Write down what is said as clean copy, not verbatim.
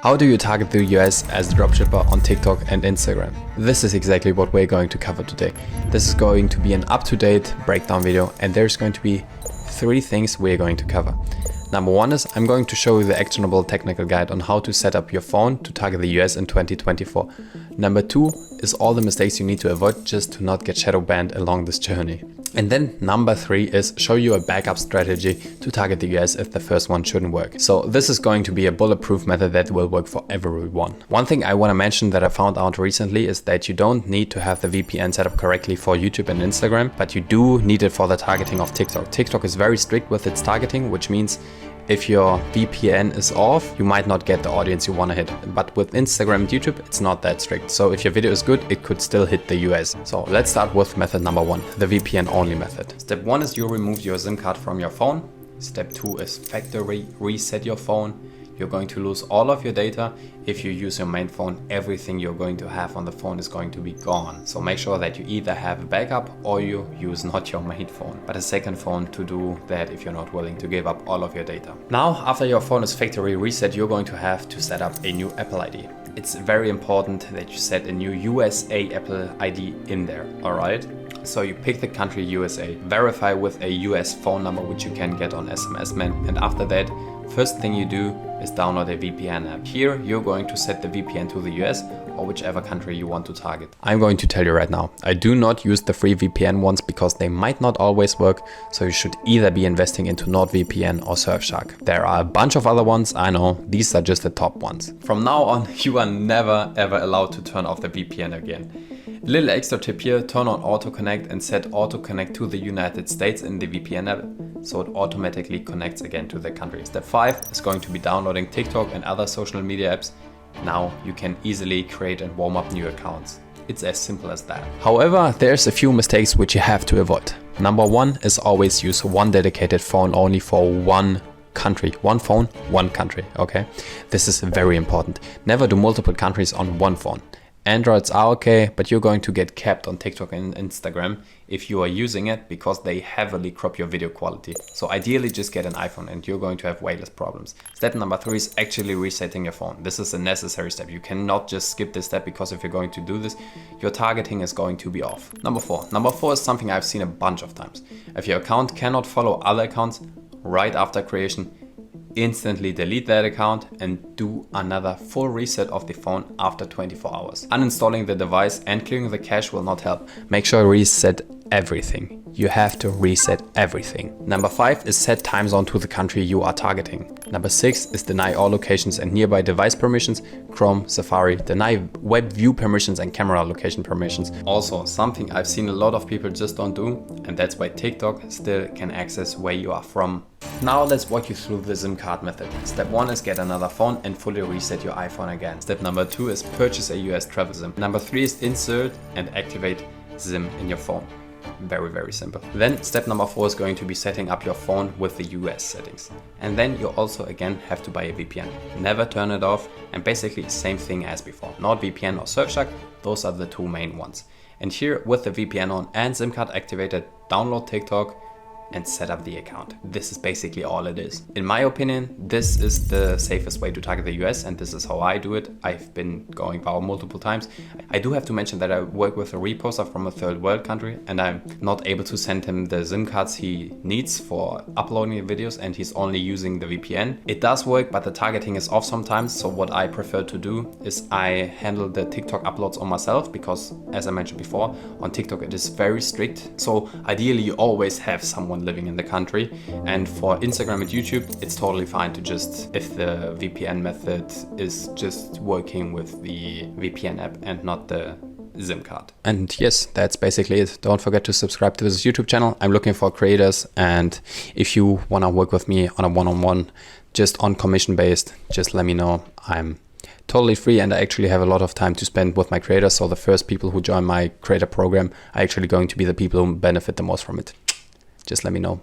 How do you target the US as a dropshipper on TikTok and Instagram? This is exactly what we're going to cover today. This is going to be an up-to-date breakdown video, and there's going to be 3 things we're going to cover. Number 1 is I'm going to show you the actionable technical guide on how to set up your phone to target the US in 2024. Number 2 is all the mistakes you need to avoid just to not get shadow banned along this journey. And then number 3 is show you a backup strategy to target the US if the first one shouldn't work. So this is going to be a bulletproof method that will work for everyone. One thing I want to mention that I found out recently is that you don't need to have the VPN set up correctly for YouTube and Instagram, but you do need it for the targeting of TikTok. TikTok is very strict with its targeting, which means if your VPN is off, you might not get the audience you want to hit. But with Instagram and YouTube, it's not that strict. So if your video is good, it could still hit the US. So let's start with method number 1, the VPN only method. Step 1 is you remove your SIM card from your phone. Step 2 is factory reset your phone. You're going to lose all of your data. If you use your main phone, everything you're going to have on the phone is going to be gone. So make sure that you either have a backup or you use not your main phone, but a second phone to do that if you're not willing to give up all of your data. Now, after your phone is factory reset, you're going to have to set up a new Apple ID. It's very important that you set a new USA Apple ID in there, all right? So you pick the country USA, verify with a US phone number, which you can get on SMS Man, and after that, first thing you do is download a VPN app. Here, you're going to set the VPN to the US or whichever country you want to target. I'm going to tell you right now, I do not use the free VPN ones because they might not always work, so you should either be investing into NordVPN or Surfshark. There are a bunch of other ones, I know, these are just the top ones. From now on, you are never ever allowed to turn off the VPN again. A little extra tip here, turn on auto connect and set auto connect to the United States in the VPN app, so it automatically connects again to the country. Step 5 is going to be downloading TikTok and other social media apps. Now you can easily create and warm up new accounts. It's as simple as that. However, there's a few mistakes which you have to avoid. Number 1 is always use one dedicated phone only for one country. One phone, one country, okay? This is very important. Never do multiple countries on one phone. Androids are okay, but you're going to get capped on TikTok and Instagram if you are using it because they heavily crop your video quality. So ideally just get an iPhone and you're going to have way less problems. Step number 3 is actually resetting your phone. This is a necessary step. You cannot just skip this step because if you're going to do this, your targeting is going to be off. Number 4 is something I've seen a bunch of times. If your account cannot follow other accounts right after creation, instantly delete that account and do another full reset of the phone after 24 hours. Uninstalling the device and clearing the cache will not help. Make sure you reset everything. You have to reset everything. Number 5 is set time zone to the country you are targeting. Number 6 is deny all locations and nearby device permissions, Chrome, Safari, deny web view permissions and camera location permissions. Also, something I've seen a lot of people just don't do, and that's why TikTok still can access where you are from. Now let's walk you through the SIM card method. Step 1 is get another phone and fully reset your iPhone again. Step number 2 is purchase a US travel SIM. Number 3 is insert and activate SIM in your phone. Very, very simple. Then step number 4 is going to be setting up your phone with the US settings. And then you also again have to buy a VPN. Never turn it off, and basically same thing as before. NordVPN or Surfshark, those are the 2 main ones. And here with the VPN on and SIM card activated, download TikTok and set up the account. This is basically all it is. In my opinion, this is the safest way to target the US, and this is how I do it. I've been going viral multiple times. I do have to mention that I work with a reposter from a third world country, and I'm not able to send him the SIM cards he needs for uploading the videos, and he's only using the VPN. It does work, but the targeting is off sometimes, so what I prefer to do is I handle the TikTok uploads on myself, because as I mentioned before, on TikTok it is very strict. So ideally you always have someone living in the country, and for Instagram and YouTube it's totally fine to just, if the VPN method is just working with the VPN app and not the SIM card. And yes, that's basically it. Don't forget to subscribe to this YouTube channel. I'm looking for creators, and if you want to work with me on a one-on-one, just on commission based, just let me know. I'm totally free and I actually have a lot of time to spend with my creators, so the first people who join my creator program are actually going to be the people who benefit the most from it. Just let me know.